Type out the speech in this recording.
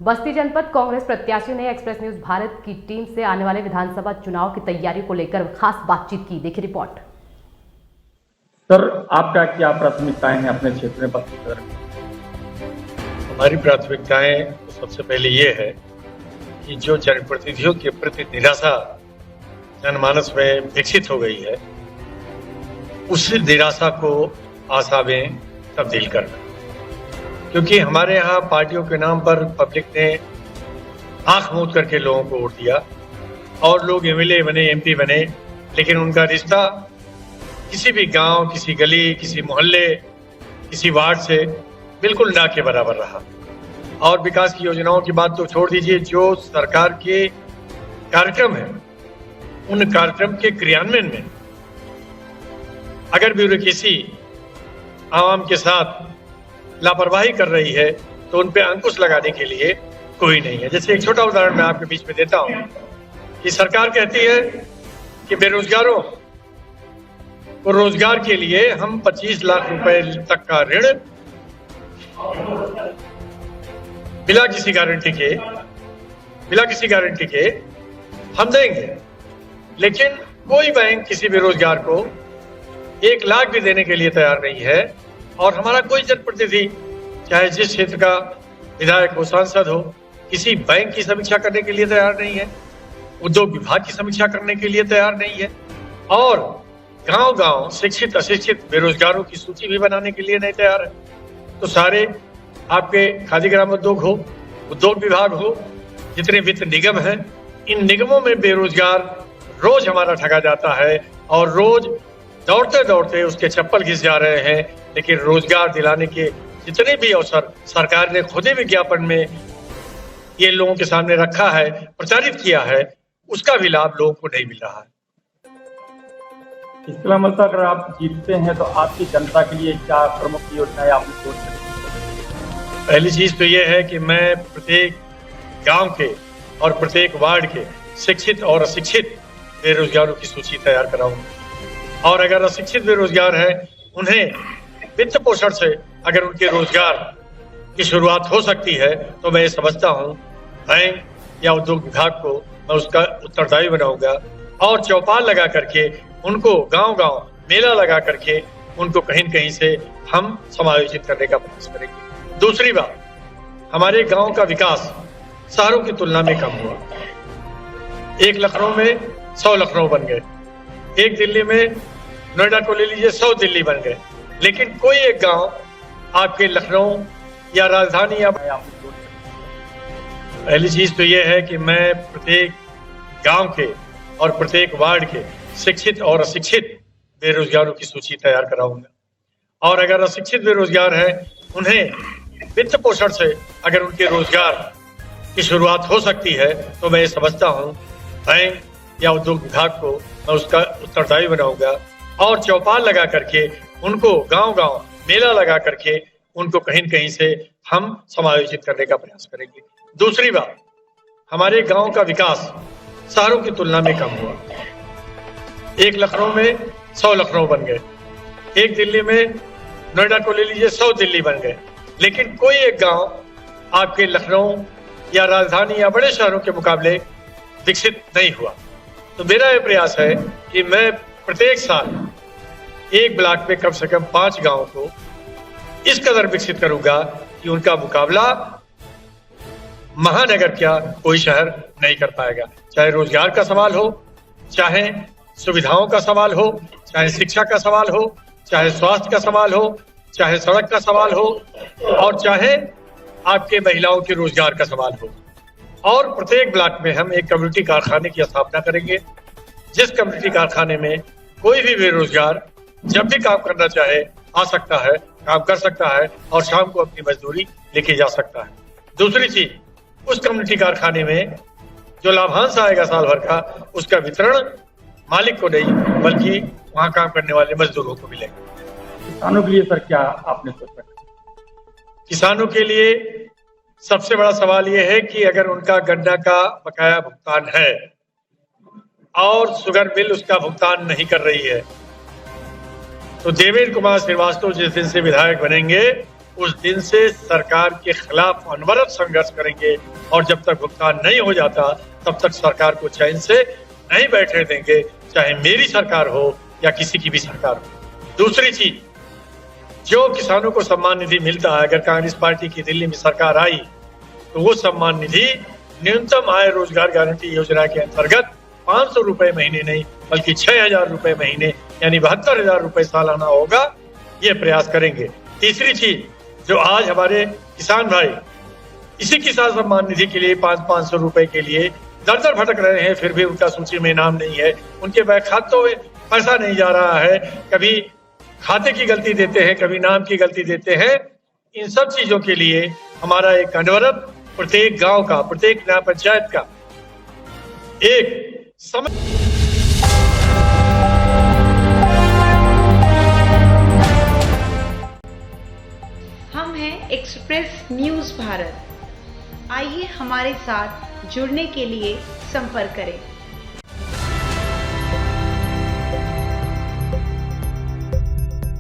बस्ती जनपद कांग्रेस प्रत्याशियों ने एक्सप्रेस न्यूज भारत की टीम से आने वाले विधानसभा चुनाव की तैयारियों को लेकर खास बातचीत की। देखिए रिपोर्ट। सर, आपका क्या प्राथमिकताएं हैं अपने क्षेत्र में बस्ती शहर में? हमारी प्राथमिकताएं सबसे पहले ये है कि जो जनप्रतिनिधियों के प्रति निराशा जनमानस में विकसित हो गई है, उस निराशा को आशा में तब्दील करना। क्योंकि हमारे यहाँ पार्टियों के नाम पर पब्लिक ने आंख मूंद करके लोगों को वोट दिया और लोग एमएलए बने, एमपी बने, लेकिन उनका रिश्ता किसी भी गांव, किसी गली, किसी मोहल्ले, किसी वार्ड से बिल्कुल ना के बराबर रहा। और विकास की योजनाओं की बात तो छोड़ दीजिए, जो सरकार के कार्यक्रम है, उन कार्यक्रम के क्रियान्वयन में अगर ब्यूरोक्रेसी आवाम के साथ लापरवाही कर रही है तो उन पे अंकुश लगाने के लिए कोई नहीं है। जैसे एक छोटा उदाहरण मैं आपके बीच में देता हूं कि सरकार कहती है कि बेरोजगारों को रोजगार के लिए हम 25 लाख रुपए तक का ऋण बिना किसी गारंटी के हम देंगे, लेकिन कोई बैंक किसी बेरोजगार को 1 लाख भी देने के लिए तैयार नहीं है। और हमारा कोई जनप्रतिनिधि, चाहे जिस क्षेत्र का विधायक हो, सांसद हो, किसी बैंक की समीक्षा करने के लिए तैयार नहीं है, उद्योग विभाग की समीक्षा करने के लिए तैयार नहीं है, और गांव-गांव शिक्षित अशिक्षित बेरोजगारों की सूची भी बनाने के लिए नहीं तैयार है। तो सारे आपके खादी ग्राम उद्योग हो, उद्योग विभाग हो, जितने वित्त निगम हैं, इन निगमों में बेरोजगार रोज हमारा ठगा जाता है और रोज दौड़ते दौड़ते उसके चप्पल घिस जा रहे हैं। लेकिन रोजगार दिलाने के जितने भी अवसर सरकार ने खुद ही विज्ञापन में ये लोगों के सामने रखा है, प्रचारित किया है, उसका भी लाभ लोगों को नहीं मिल रहा है। इसके अलावा मतलब अगर आप जीतते हैं तो आपकी जनता के लिए क्या प्रमुख योजनाएं आपने सोच रखी? पहली चीज तो ये है कि मैं प्रत्येक गांव के और प्रत्येक वार्ड के शिक्षित और अशिक्षित बेरोजगारों की सूची तैयार कराऊंगा। और अगर अशिक्षित बेरोजगार है, उन्हें वित्त पोषण से अगर उनके रोजगार की शुरुआत हो सकती है तो मैं ये समझता हूँ बैंक या उद्योग विभाग को मैं उसका उत्तरदायी बनाऊंगा और चौपाल लगा करके उनको गांव-गांव मेला लगा करके उनको कहीं न कहीं से हम समायोजित करने का प्रयास करेंगे। दूसरी बात, हमारे गांव का विकास शहरों की तुलना में कम हुआ। एक लखनऊ में 100 लखनऊ बन गए, एक दिल्ली में, नोएडा को ले लीजिए, 100 दिल्ली बन गए, लेकिन कोई एक गांव आपके लखनऊ या राजधानी या पहली चीज तो यह है कि मैं प्रत्येक गांव के और प्रत्येक वार्ड के शिक्षित और अशिक्षित बेरोजगारों की सूची तैयार कराऊंगा। और अगर अशिक्षित बेरोजगार है, उन्हें वित्त पोषण से अगर उनके रोजगार की शुरुआत हो सकती है तो मैं ये समझता हूँ बैंक या उद्योग विभाग को मैं उसका उत्तरदायी बनाऊंगा और चौपाल लगा करके उनको गांव-गांव मेला लगा करके उनको कहीं न कहीं से हम समायोजित करने का प्रयास करेंगे। दूसरी बात, हमारे गांव का विकास शहरों की तुलना में कम हुआ। एक लखनऊ में 100 लखनऊ बन गए, एक दिल्ली में, नोएडा को ले लीजिए, 100 दिल्ली बन गए, लेकिन कोई एक गांव आपके लखनऊ या राजधानी या बड़े शहरों के मुकाबले विकसित नहीं हुआ। तो मेरा यह प्रयास है कि मैं प्रत्येक साल एक ब्लॉक में कम से कम 5 गांवों को इस कदर विकसित करूंगा कि उनका मुकाबला महानगर क्या कोई शहर नहीं कर पाएगा। चाहे रोजगार का सवाल हो, चाहे सुविधाओं का सवाल हो, चाहे शिक्षा का सवाल हो, चाहे स्वास्थ्य का सवाल हो, चाहे सड़क का सवाल हो, और चाहे आपके महिलाओं के रोजगार का सवाल हो। और प्रत्येक ब्लॉक में हम एक कम्युनिटी कारखाने की स्थापना करेंगे, जिस कम्युनिटी कारखाने में कोई भी बेरोजगार जब भी काम करना चाहे आ सकता है, काम कर सकता है और शाम को अपनी मजदूरी लेके जा सकता है। दूसरी चीज, उस कम्युनिटी कारखाने में जो लाभांश आएगा साल भर का, उसका वितरण मालिक को नहीं बल्कि वहां काम करने वाले मजदूरों को मिलेगा। किसानों के लिए सर क्या आपने सोच रखा? किसानों के लिए सबसे बड़ा सवाल यह है कि अगर उनका गन्ना का बकाया भुगतान है और शुगर मिल उसका भुगतान नहीं कर रही है, तो देवेंद्र कुमार श्रीवास्तव जिस दिन से विधायक बनेंगे उस दिन से सरकार के खिलाफ अनवरत संघर्ष करेंगे और जब तक भुगतान नहीं हो जाता तब तक सरकार को चैन से नहीं बैठने देंगे, चाहे मेरी सरकार हो या किसी की भी सरकार हो। दूसरी चीज, जो किसानों को सम्मान निधि मिलता है, अगर कांग्रेस पार्टी की दिल्ली में सरकार आई तो वो सम्मान निधि न्यूनतम आय रोजगार गारंटी योजना के अंतर्गत 500 रुपए महीने नहीं बल्कि 6,000 रुपए महीने यानी 72,000 रुपए सालाना होगा, ये प्रयास करेंगे। तीसरी चीज, जो आज हमारे किसान भाई इसी किसान सम्मान निधि के लिए 500 रुपए के लिए दर दर भटक रहे हैं, फिर भी उनका सूची में नाम नहीं है, उनके बैंक खातों में पैसा नहीं जा रहा है, कभी खाते की गलती देते हैं, कभी नाम की गलती देते हैं। इन सब चीजों के लिए हमारा एक अनवरत प्रत्येक गांव का, प्रत्येक नया पंचायत का एक समय हम हैं एक्सप्रेस न्यूज़ भारत। आइए हमारे साथ जुड़ने के लिए संपर्क करें।